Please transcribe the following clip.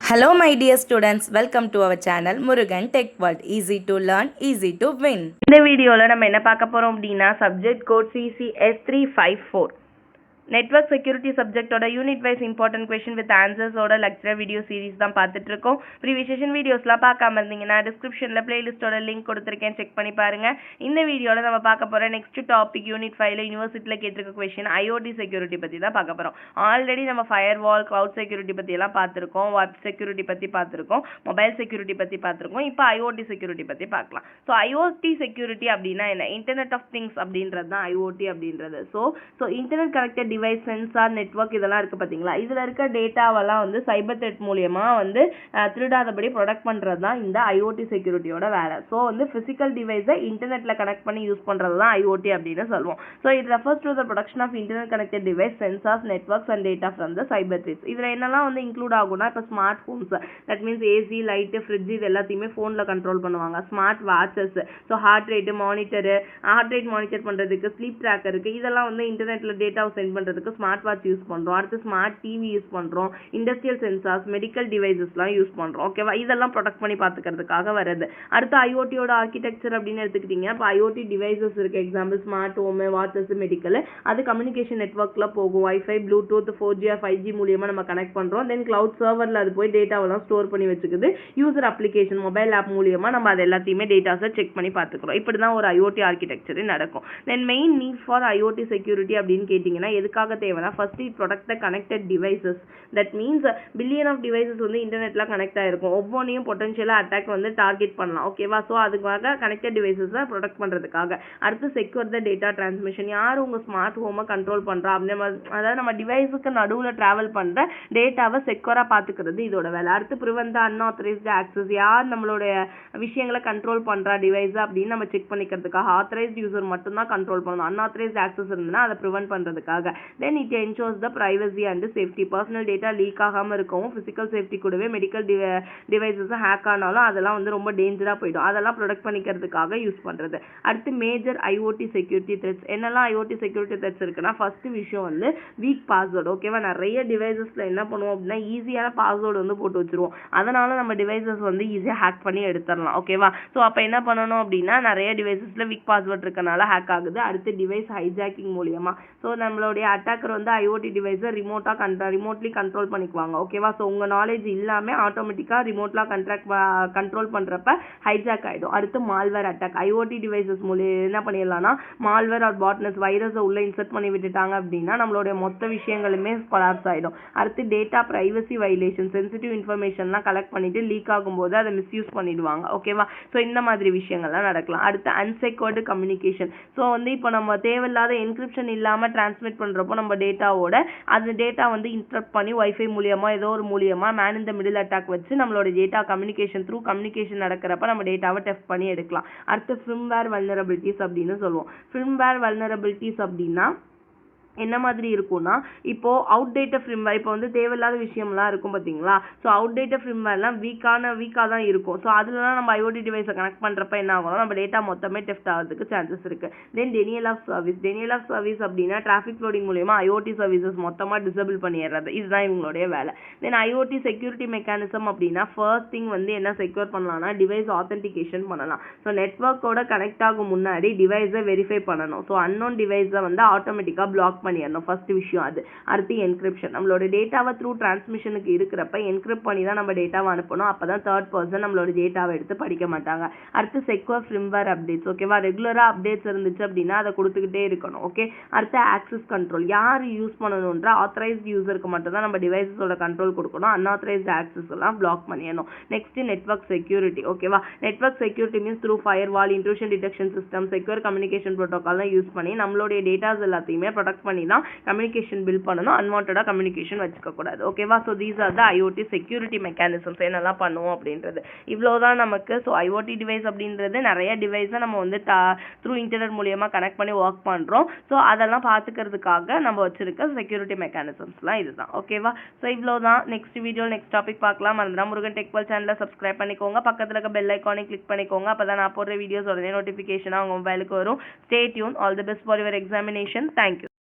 Hello my dear students, welcome to our channel Murugan Tech World. Easy to learn, easy to win. இந்த வீடியோல நம்ம என்ன பார்க்க போறோம் அப்படினா subject code CCS354 network security சப்ஜெக்டோட unit wise important question with ஆன்சர்ஸோட லெக்சர் வீடியோ சீரிஸ் தான் பார்த்துட்டு இருக்கோம். ப்ரீவியஸ் செஷன் வீடியோஸ்லாம் பார்க்காம இருந்தீங்கன்னா டிஸ்கிரிப்ஷனில் பிளேலிஸ்டோட லிங்க் கொடுத்துருக்கேன், செக் பண்ணி பாருங்க. இந்த வீடியோவில் நம்ம பார்க்க போகிற நெக்ஸ்ட் டாபிக் யூனிட் 5ல யூனிவர்சிட்டியில் கேட்டிருக்க கொஸ்டின் ஐஓடி செக்யூரிட்டி பற்றி தான் பார்க்க போகிறோம். ஆல்ரெடி நம்ம ஃபயர் வால், க்ளவுட் செக்யூரிட்டி பற்றியெல்லாம் பார்த்துருக்கோம், வெப் செக்யூரிட்டி பற்றி பார்த்துருக்கோம், மொபைல் செக்யூரிட்டி பற்றி பார்த்துருக்கோம். இப்போ ஐஓடி செக்யூரிட்டி பற்றி பார்க்கலாம். ஸோ ஐஓடி செக்யூரிட்டி அப்படின்னா என்ன? இன்டர்நெட் ஆஃப் திங்ஸ் அப்படின்றது தான் ஐஓடி அப்படின்றது. So internet connected device, sensor, network இதெல்லாம் இருக்குது பார்த்தீங்களா? இதில் இருக்க டேட்டாவெல்லாம் வந்து சைபர் த்ரெட் மூலியமாக வந்து திருடாதபடி ப்ரொடக்ட் பண்ணுறது தான் இந்த ஐஓடி செக்யூரிட்டியோட வேலை. ஸோ வந்து ஃபிசிக்கல் டிவைஸை இன்டர்நெட்டில் கனெக்ட் பண்ணி யூஸ் பண்ணுறது தான் ஐஓடி அப்படின்னு சொல்லுவோம். So it refers to the production of internet connected device, sensors, networks and data from the cyber threats. இதில் என்னெல்லாம் வந்து இன்க்ளூட் ஆகும்னா, இப்போ smart phones, that means AC, light, fridge இது எல்லாத்தையுமே ஃபோனில் கண்ட்ரோல் பண்ணுவாங்க. Smart watches, so heart rate monitor பண்ணுறதுக்கு, ஸ்லீப் ட்ராக்கர் இருக்குது. இதெல்லாம் வந்து இன்டர்நெட்டில் டேட்டாவை சென்ட் பண்ணுறதுக்கு ஸ்மார்ட் வாட்ச் யூஸ் பண்ணுறோம். அடுத்து ஸ்மார்ட் டிவி யூஸ் பண்ணுறோம். இண்டஸ்ட்ரியல் சென்சார்ஸ், மெடிக்கல் டிவைசஸ்லாம் யூஸ் பண்ணுறோம். ஓகேவா? இதெல்லாம் ப்ரொடெக்ட் பண்ணி பார்த்துக்கிறதுக்காக வருது. அடுத்து ஐஓடியோட ஆர்கிடெக்சர் அப்படின்னு எடுத்துக்கிட்டிங்கன்னா, இப்போ ஐஓடி டிவைசஸ் இருக்குது. Example smart home, watches, medical. அது கம்யூனிகேஷன் நெட்வொர்க்கில் போகும். வைஃபை, ப்ளூடூத், 4G 5G மூலியமாக நம்ம கனெக்ட் பண்ணுறோம். தென் கிளவுட் சர்வரில் அது போய் டேட்டாவெல்லாம் ஸ்டோர் பண்ணி வச்சுக்குது. யூசர் அப்ளிகேஷன், மொபைல் ஆப் மூலியமாக நம்ம அது எல்லாத்தையுமே டேட்டாஸை செக் பண்ணி பார்த்துக்கிறோம். இப்படி தான் ஒரு ஐஓடி ஆர்கிடெக்சர் நடக்கும். Then main need for IOT security அப்படின்னு கேட்டிங்கன்னா எதுக்காக தேவைன்னா, first it protect the connected devices. That means billion of devices வந்து இன்டர்நெட்ல கனெக்ட் ஆயிருக்கும். ஒவ்வொன்றையும் பொட்டன்ஷியலாக அட்டாக் வந்து டார்கெட் பண்ணலாம். ஓகேவா? ஸோ அதுக்காக கனெக்டட் டிவைசஸை ப்ரொடெக்ட் பண்ணுறதுக்காக. அடுத்து செக்யூர் த டேட்டா டிரான்ஸ்மிஷன். யார் உங்கள் ஸ்மார்ட் ஹோமை கண்ட்ரோல் பண்ணுறா அப்படின்னு, அதாவது நம்ம டிவைஸுக்கு நடுவில் ட்ராவல் பண்ணுற டேட்டாவை செக்யூராக பார்த்துக்கிறது இதோட வேலை. அடுத்து ப்ரிவென்ட் த அன்ஆத்தரைஸ்டு ஆக்சஸ். யார் நம்மளுடைய விஷயங்களை கண்ட்ரோல் பண்ணுறா டிவைஸ் அப்படின்னு நம்ம செக் பண்ணிக்கிறதுக்காக. ஆத்தரைஸ்டு யூசர் மட்டும்தான் கண்ட்ரோல் பண்ணணும். அன்ஆத்தரைஸ்டு ஆக்சஸ் இருந்ததுன்னா அதை ப்ரிவென்ட் பண்ணுறதுக்காக. Then it ensures the privacy and safety. Personal data leak ஆகாமல் இருக்கவும், ஃபிசிக்கல் சேஃப்டி கூடவே மெடிக்கல் டிவைசஸ் ஹேக் ஆனாலும் அதெல்லாம் வந்து ரொம்ப டேஞ்சராக போயிடும். அதெல்லாம் ப்ரொடெக்ட் பண்ணிக்கிறதுக்காக யூஸ் பண்ணுறது. அடுத்து மேஜர் ஐஓடி செக்யூரிட்டி த்ரெட்ஸ். என்னெல்லாம் ஐஓடி செக்யூரிட்டி த்ரெட்ஸ் இருக்குன்னா, ஃபர்ஸ்ட் விஷயம் வந்து வீக் பாஸ்வேர்டு. ஓகேவா? நிறைய டிவைசஸ்ல என்ன பண்ணுவோம் அப்படின்னா, ஈஸியான பாஸ்வேர்டு வந்து போட்டு வச்சிருவோம். அதனால நம்ம டிவைசஸ் வந்து ஈஸியாக ஹேக் பண்ணி எடுத்துடலாம். ஓகேவா? ஸோ அப்போ என்ன பண்ணணும் அப்படின்னா, நிறைய டிவைசஸ்ல வீக் பாஸ்வேர்டு இருக்கனால ஹேக் ஆகுது. அடுத்து டிவைஸ் ஹைஜாக்கிங் மூலியமா. ஸோ நம்மளுடைய அட்டாக்கர் வந்து ஐஓடி டிவைஸை ரிமோட்லி கண்ட்ரோல் பண்ணிக்குவாங்க. ஓகேவா? ஸோ உங்கள் நாலேஜ் இல்லாமல் ஆட்டோமேட்டிக்காக ரிமோட்லாம் கண்ட்ரோல் பண்ணுறப்ப ஹைஜாக் ஆகிடும். அடுத்து மால்வேர் அட்டாக். ஐஓடி டிவைசஸ் மூலியம் என்ன பண்ணிடலாம்னா, மால்வேர் ஆர் பாட்னஸ் வைரஸை உள்ளே இன்சர்ட் பண்ணி விட்டுட்டாங்க அப்படின்னா நம்மளுடைய மொத்த விஷயங்களுமே கொலாப்ஸ் ஆகிடும். அடுத்து டேட்டா பிரைவசி வைலேஷன். சென்சிட்டிவ் இன்ஃபர்மேஷன்லாம் கலெக்ட் பண்ணிட்டு லீக் ஆகும்போது அதை மிஸ்யூஸ் பண்ணிடுவாங்க. ஓகேவா? ஸோ இந்த மாதிரி விஷயங்கள்லாம் நடக்கலாம். அடுத்து அன்செக்யூர்டு கம்யூனிகேஷன். ஸோ வந்து இப்போ நம்ம தேவையில்லாத என்கிரிப்ஷன் இல்லாமல் டிரான்ஸ்மிட் பண்ணுறப்போ நம்ம டேட்டாவோட அந்த டேட்டா வந்து இன்டரப்ட் பண்ணி வைஃபை மூலியமா ஏதோ ஒரு மூலியமா மேன் இந்த மிடில் அட்டாக் வச்சு நம்மளோட டேட்டா கம்யூனிகேஷன் நடக்கிறப்ப நம்ம டேட்டாவை டெஸ்ட் பண்ணி எடுக்கலாம். அடுத்து ஃபிர்ம்வேர் வல்னரபிலிட்டிஸ் அப்படின்னு சொல்லுவோம். ஃபிர்ம்வேர் வல்னரபிலிட்டிஸ் அப்படின்னா என்ன மாதிரி இருக்கும்னா, இப்போ அவுட்டேட்டட் ஃபிர்ம்வேர், இப்போ வந்து தேவையில்லாத விஷயம்லாம் இருக்கும் பார்த்தீங்களா? ஸோ அவுட்டேட்டட் ஃபிர்ம்வேர்லாம் வீக்காக தான் இருக்கும். ஸோ அதுலலாம் நம்ம ஐஓடி டிவைஸை கனெக்ட் பண்ணுறப்ப என்ன ஆகும்னா, நம்ம டேட்டா மொத்தமே டெஃப்ட் ஆகிறதுக்கு சான்சஸ் இருக்குது. தென் டெனியல் ஆஃப் சர்வீஸ் அப்படின்னா டிராஃபிக் ஃப்ளோடிங் மூலியமா ஐஓடி சர்வீசஸ் மொத்தமாக டிசபிள் பண்ணிடுறது. இதுதான் இவங்களுடைய வேலை. தென் ஐஓடி செக்யூரிட்டி மெக்கானிசம் அப்படின்னா ஃபர்ஸ்ட் திங் வந்து என்ன செக்யூர் பண்ணலாம்னா, டிவைஸ் ஆத்தென்டிகேஷன் பண்ணலாம். ஸோ நெட்வொர்க்கோட கனெக்ட் ஆகும் முன்னாடி டிவைஸை வெரிஃபை பண்ணணும். ஸோ அன்னோன் டிவைஸை வந்து ஆட்டோமேட்டிக்காக பிளாக் பண்ணிடணும். ஃபர்ஸ்ட் விஷயம் அது. அடுத்து என்கிரிப்ஷன். நம்மளோட டேட்டாவை த்ரூ டிரான்ஸ்மிஷனுக்கு இருக்கிறப்ப என்கிரிப்ட் பண்ணி தான் நம்ம டேட்டாவை அனுப்பணும். அப்பதான் தேர்ட் பர்சன் நம்மளோட டேட்டாவை எடுத்து படிக்க மாட்டாங்க. அடுத்து செக்யூர் ஃபிர்ம்வேர் அப்டேட்ஸ். ஓகேவா? ரெகுலராக அப்டேட்ஸ் இருந்துச்சு அப்படின்னா அதை கொடுத்துக்கிட்டே இருக்கணும். ஓகே. அடுத்து ஆக்சஸ் கண்ட்ரோல். யார் யூஸ் பண்ணணுன்ற ஆத்தரைஸ்ட் யூசருக்கு மட்டும் தான் நம்ம டிவைஸஸோட கண்ட்ரோல் கொடுக்கணும். அன்ஆத்தரைஸ்ட் ஆக்சஸ் எல்லாம் பிளாக் பண்ணிடணும். Next network security. ஓகேவா? Network security means through firewall, intrusion detection system, secure communication ப்ரோட்டோகால்லாம் யூஸ் பண்ணி நம்மளுடைய டேட்டாஸ் எல்லாத்தையுமே ப்ரொடெக்ட் பண்ணி தான் கம்யூனிகேஷன் பில்ட் பண்ணணும். அன்வான்டா கம்யூனிகேஷன் வச்சுக்க கூடாது. ஓகேவா? So these are the IoT security mechanisms. என்னெல்லாம் பண்ணுவோம் அப்படின்றது இவ்வளோதான் நமக்கு. ஸோ ஐஓடி டிவைஸ் அப்படின்றது நிறைய டிவைஸை நம்ம வந்து த்ரூ இன்டர்நெட் மூலியமாக கனெக்ட் பண்ணி ஒர்க் பண்ணுறோம். ஸோ அதெல்லாம் பார்த்துக்கிறதுக்காக நம்ம வச்சிருக்க செக்யூரிட்டி மெக்கானிசம்ஸ்லாம் இதுதான். ஓகேவா? ஸோ இவ்வளோதான். நெக்ஸ்ட் வீடியோ நெக்ஸ்ட் டாபிக் பார்க்கலாம். மறந்துடாம முருகன் டெக் வேர்ல்ட் சேனலை சப்ஸ்கிரைப் பண்ணிக்கோங்க. பக்கத்தில் இருக்க பெல் ஐக்கானை கிளிக் பண்ணிக்கோங்க. அப்போ தான் நான் போடுற வீடியோஸ் உடனே நோட்டிஃபிகேஷனாக உங்கள் மொபைலுக்கு வரும். Stay tune. All the best for your examination. Thank you.